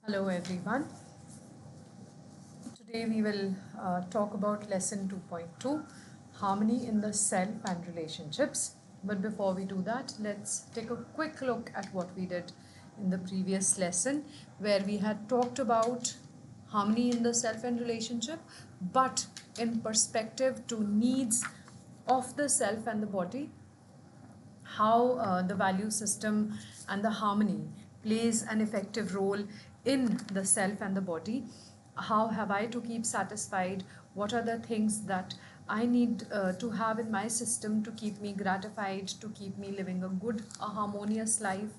Hello everyone. Today we will talk about lesson 2.2, harmony in the self and relationships. But before we do that, let's take a quick look at what we did in the previous lesson, where we had talked about harmony in the self and relationship, but in perspective to needs of the self and the body, how the value system and the harmony plays an effective role in the self and the body. How have I to keep satisfied? What are the things that I need to have in my system to keep me gratified, to keep me living a good, a harmonious life?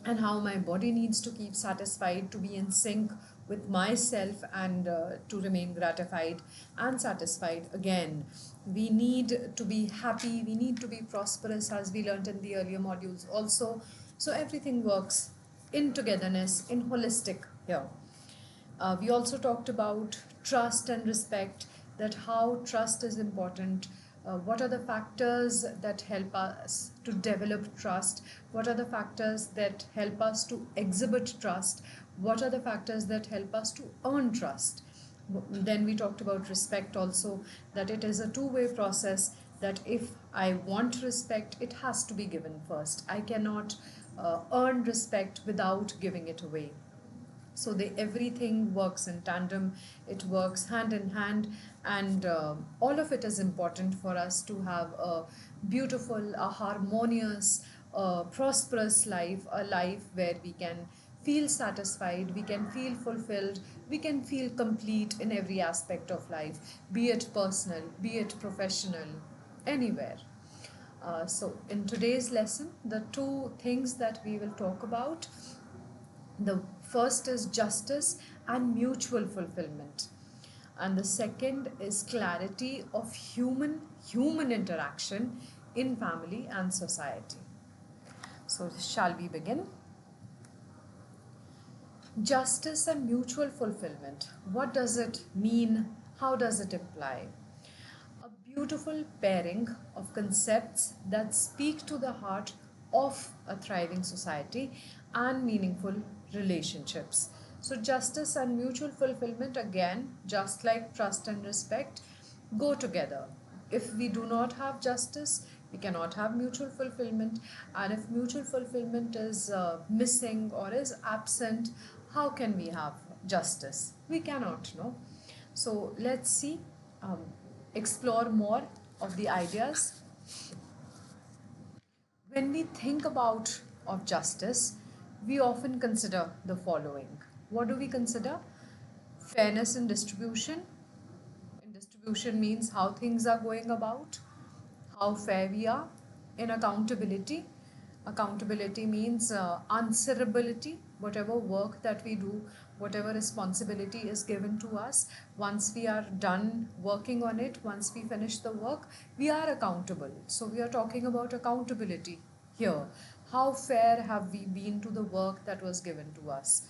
And how my body needs to keep satisfied to be in sync with myself and to remain gratified and satisfied. Again, we need to be happy, we need to be prosperous, as we learned in the earlier modules also. So everything works in togetherness, in holistic here. We also talked about trust and respect, that how trust is important. What are the factors that help us to develop trust? What are the factors that help us to exhibit trust? What are the factors that help us to earn trust? Then we talked about respect also, that it is a two-way process, that if I want respect, it has to be given first. I cannot earn respect without giving it away. So everything works in tandem, it works hand in hand, and all of it is important for us to have a beautiful, a harmonious, a prosperous life, a life where we can feel satisfied, we can feel fulfilled, we can feel complete in every aspect of life, be it personal, be it professional, anywhere. So in today's lesson, the two things that we will talk about, the first is justice and mutual fulfillment, and the second is clarity of human interaction in family and society. So, shall we begin? Justice and mutual fulfillment. What does it mean? How does it apply? A beautiful pairing of concepts that speak to the heart of a thriving society and meaningful relationships. So, justice and mutual fulfillment, again, just like trust and respect, go together. If we do not have justice, we cannot have mutual fulfillment, and if mutual fulfillment is missing or is absent, how can we have justice? We cannot, no? So let's see, um, explore more of the ideas. When we think about of justice, we often consider the following. What do we consider? Fairness in distribution. In distribution means how things are going about, how fair we are. In accountability, accountability means answerability. Whatever work that we do, whatever responsibility is given to us, once we are done working on it, once we finish the work, we are accountable. So we are talking about accountability here. How fair have we been to the work that was given to us?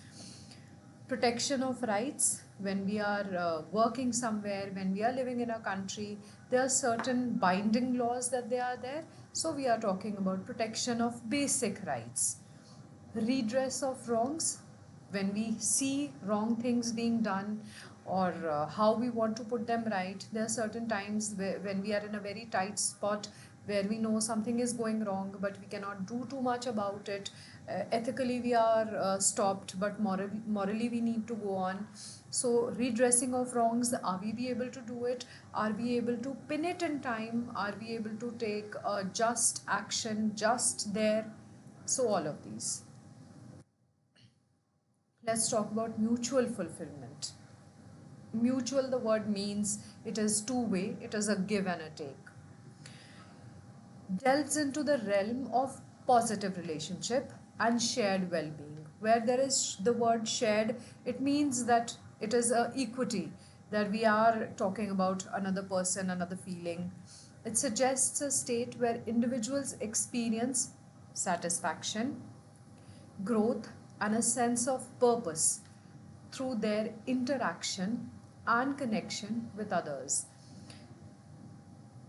Protection of rights. When we are working somewhere, when we are living in a country, there are certain binding laws that they are there, so we are talking about protection of basic rights. Redress of wrongs. When we see wrong things being done, or how we want to put them right, there are certain times when we are in a very tight spot where we know something is going wrong but we cannot do too much about it. Ethically we are stopped, but morally we need to go on. So redressing of wrongs, are we be able to do it? Are we able to pin it in time? Are we able to take a just action just there? So all of these. Let's talk about mutual fulfillment. Mutual, the word means it is two-way, it is a give and a take. Delves into the realm of positive relationship and shared well-being. Where there is the word shared, it means that it is a equity, that we are talking about another person, another feeling. It suggests a state where individuals experience satisfaction, growth, and a sense of purpose through their interaction and connection with others.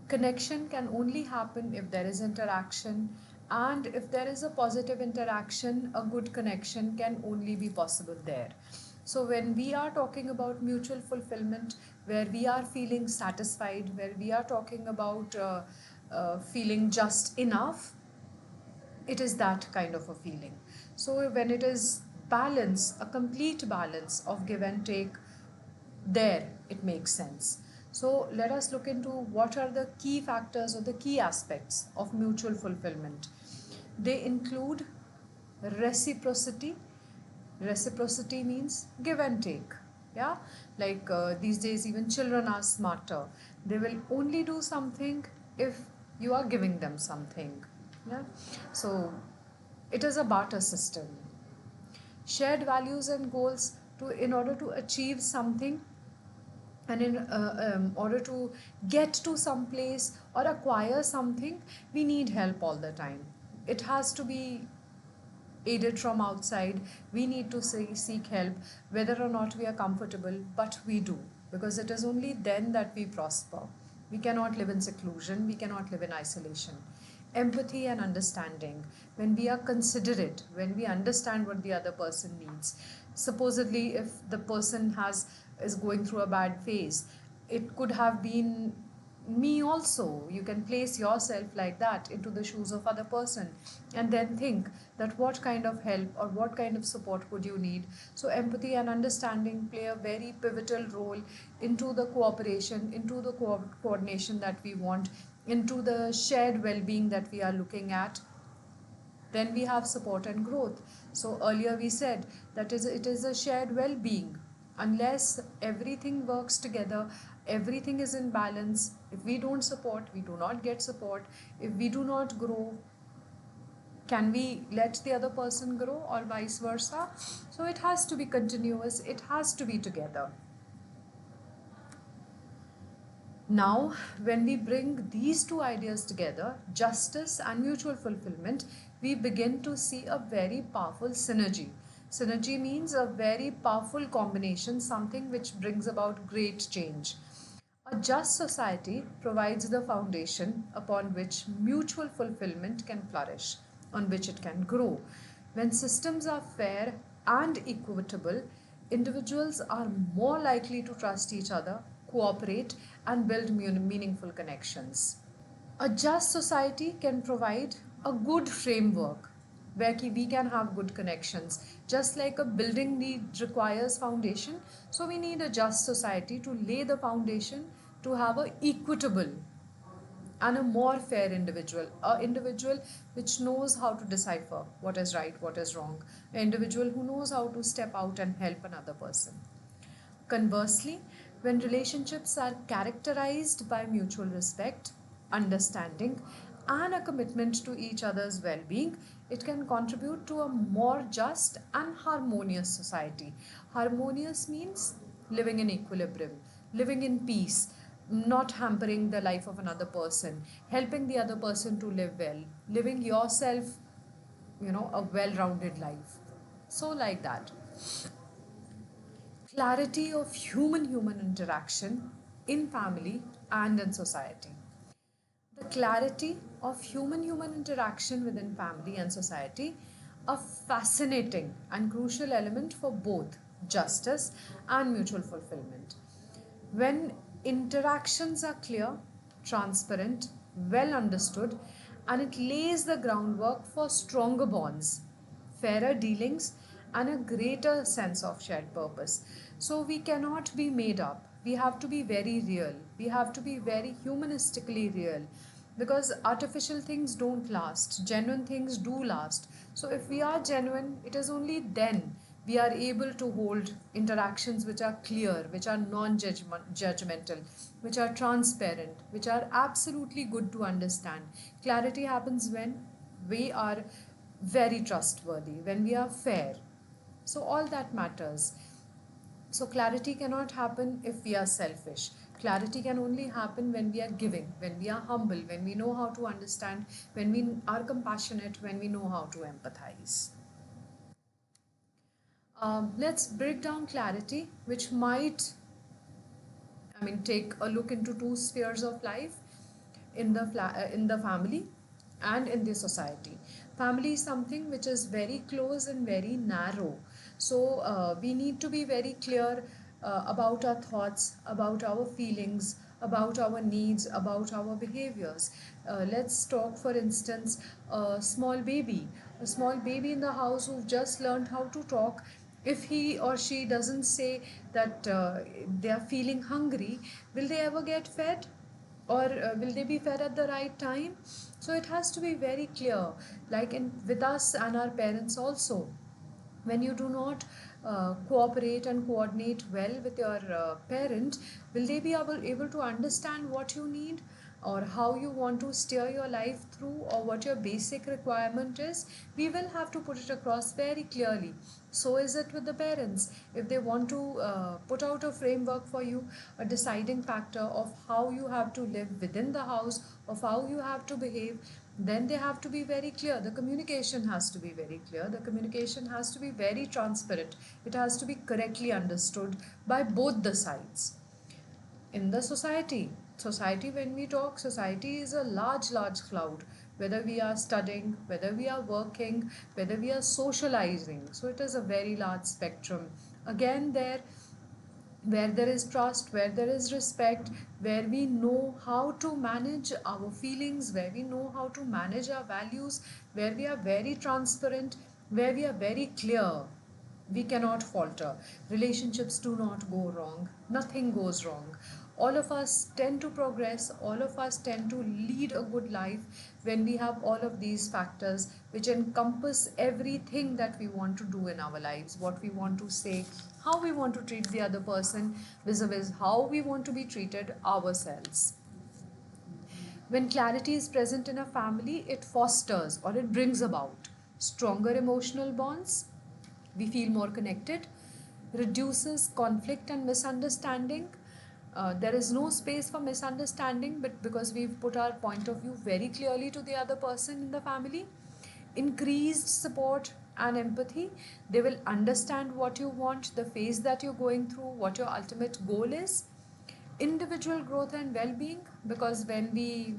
Connection can only happen if there is interaction, And if there is a positive interaction, a good connection can only be possible there. So when we are talking about mutual fulfillment, where we are feeling satisfied, where we are talking about feeling just enough, it is that kind of a feeling. So when it is balance, a complete balance of give and take, there it makes sense. So let us look into what are the key factors or the key aspects of mutual fulfillment. They include reciprocity. Reciprocity means give and take. Yeah, like these days, even children are smarter. They will only do something if you are giving them something. Yeah, so it is a barter system. Shared values and goals, to in order to achieve something, and in order to get to some place or acquire something, we need help all the time. It has to be aided from outside. We need to seek help whether or not we are comfortable, but we do, because it is only then that we prosper. We cannot live in seclusion, we cannot live in isolation. Empathy and understanding, when we are considerate, when we understand what the other person needs. Supposedly, if the person is going through a bad phase, it could have been me also. You can place yourself like that into the shoes of other person, and then think that what kind of help or what kind of support would you need. So empathy and understanding play a very pivotal role into the cooperation, into the coordination that we want, into the shared well-being that we are looking at. Then we have support and growth. So earlier we said that it is a shared well-being. Unless everything works together, everything is in balance. If we don't support, we do not get support. If we do not grow, can we let the other person grow, or vice versa? So it has to be continuous, it has to be together. Now, when we bring these two ideas together, justice and mutual fulfillment, we begin to see a very powerful synergy. Synergy means a very powerful combination, something which brings about great change. A just society provides the foundation upon which mutual fulfillment can flourish, on which it can grow. When systems are fair and equitable, individuals are more likely to trust each other, cooperate, and build meaningful connections. A just society can provide a good framework where we can have good connections. Just like a building requires foundation, so we need a just society to lay the foundation to have a equitable and a more fair individual, a individual which knows how to decipher what is right, what is wrong, an individual who knows how to step out and help another person. Conversely, when relationships are characterized by mutual respect, understanding, and a commitment to each other's well being, it can contribute to a more just and harmonious society. Harmonious means living in equilibrium, living in peace, not hampering the life of another person, helping the other person to live well, living yourself, a well rounded life. So, like that. Clarity of human interaction in family and in society. The clarity of human interaction within family and society, a fascinating and crucial element for both justice and mutual fulfillment. When interactions are clear, transparent, well understood, and it lays the groundwork for stronger bonds, fairer dealings, and a greater sense of shared purpose. So we cannot be made up. We have to be very real. We have to be very humanistically real, because artificial things don't last, genuine things do last. So if we are genuine, it is only then we are able to hold interactions which are clear, which are non-judgmental, which are transparent, which are absolutely good to understand. Clarity happens when we are very trustworthy, when we are fair. So all that matters. So clarity cannot happen if we are selfish. Clarity can only happen when we are giving, when we are humble, when we know how to understand, when we are compassionate, when we know how to empathize. Let's break down clarity, which might, take a look into two spheres of life in the family and in the society. Family is something which is very close and very narrow. So we need to be very clear about our thoughts, about our feelings, about our needs, about our behaviors. Let's talk, for instance, a small baby in the house who've just learned how to talk. If he or she doesn't say that they are feeling hungry, will they ever get fed? Or will they be fed at the right time? So it has to be very clear, like in with us and our parents also. When you do not cooperate and coordinate well with your parent, will they be able to understand what you need, or how you want to steer your life through, or what your basic requirement is? We will have to put it across very clearly. So is it with the parents. If they want to put out a framework for you, a deciding factor of how you have to live within the house, of how you have to behave, then they have to be very clear. The communication has to be very clear. The communication has to be very transparent. It has to be correctly understood by both the sides. In the society, when we talk, society is a large cloud. Whether we are studying, whether we are working, whether we are socializing, so it is a very large spectrum. Again, there, where there is trust, where there is respect, where we know how to manage our feelings, where we know how to manage our values, where we are very transparent, where we are very clear, we cannot falter. Relationships do not go wrong, nothing goes wrong. All of us tend to progress, all of us tend to lead a good life when we have all of these factors which encompass everything that we want to do in our lives, what we want to say, how we want to treat the other person, vis-a-vis how we want to be treated ourselves. When clarity is present in a family, it fosters or it brings about stronger emotional bonds. We feel more connected, reduces conflict and misunderstanding. There is no space for misunderstanding, but because we've put our point of view very clearly to the other person in the family. Increased support and empathy. They will understand what you want, the phase that you're going through, what your ultimate goal is. Individual growth and well being, because when we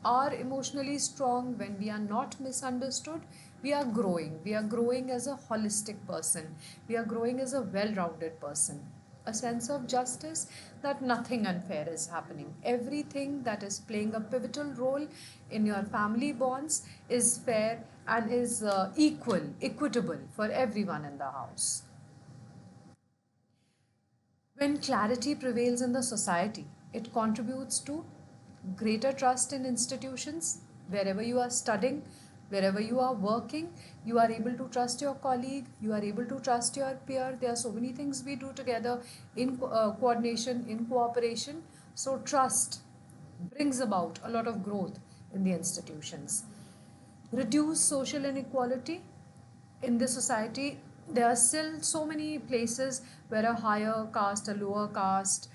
are emotionally strong, when we are not misunderstood, we are growing. We are growing as a holistic person. We are growing as a well rounded person. A sense of justice, that nothing unfair is happening. Everything that is playing a pivotal role in your family bonds is fair and is equitable for everyone in the house. When clarity prevails in the society, it contributes to greater trust in institutions. Wherever you are studying, wherever you are working, you are able to trust your colleague, you are able to trust your peer. There are so many things we do together in coordination, in cooperation. So, trust brings about a lot of growth in the institutions. Reduce social inequality in the society. There are still so many places where a higher caste, a lower caste,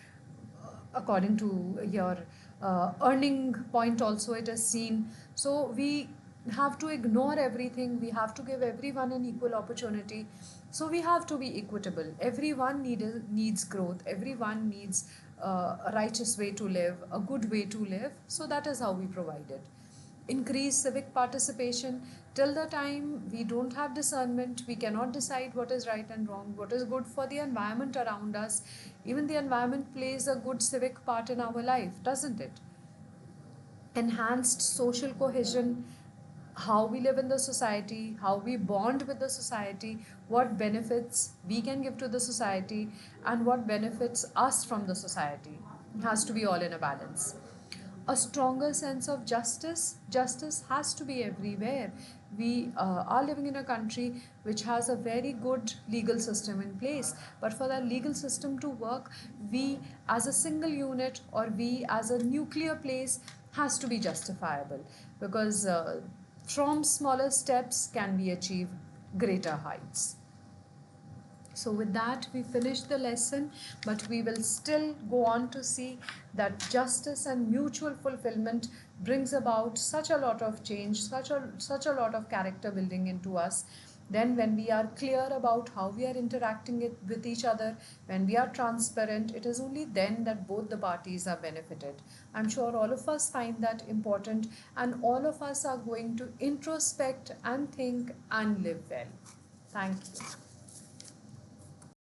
according to your earning point also it is seen. So we have to ignore everything, we have to give everyone an equal opportunity. So we have to be equitable. Everyone needs growth, everyone needs a righteous way to live, a good way to live. So that is how we provide it. Increase civic participation. Till the time we don't have discernment, we cannot decide what is right and wrong, what is good for the environment around us. Even the environment plays a good civic part in our life, doesn't it? Enhanced social cohesion, how we live in the society, how we bond with the society, what benefits we can give to the society, and what benefits us from the society. It has to be all in a balance. A stronger sense of justice. Justice has to be everywhere. We are living in a country which has a very good legal system in place, but for that legal system to work, we as a single unit or we as a nuclear place has to be justifiable, because from smaller steps can we achieve greater heights. So with that, we finish the lesson, but we will still go on to see that justice and mutual fulfillment brings about such a lot of change, such a lot of character building into us. Then when we are clear about how we are interacting with each other, when we are transparent, it is only then that both the parties are benefited. I'm sure all of us find that important, and all of us are going to introspect and think and live well. Thank you.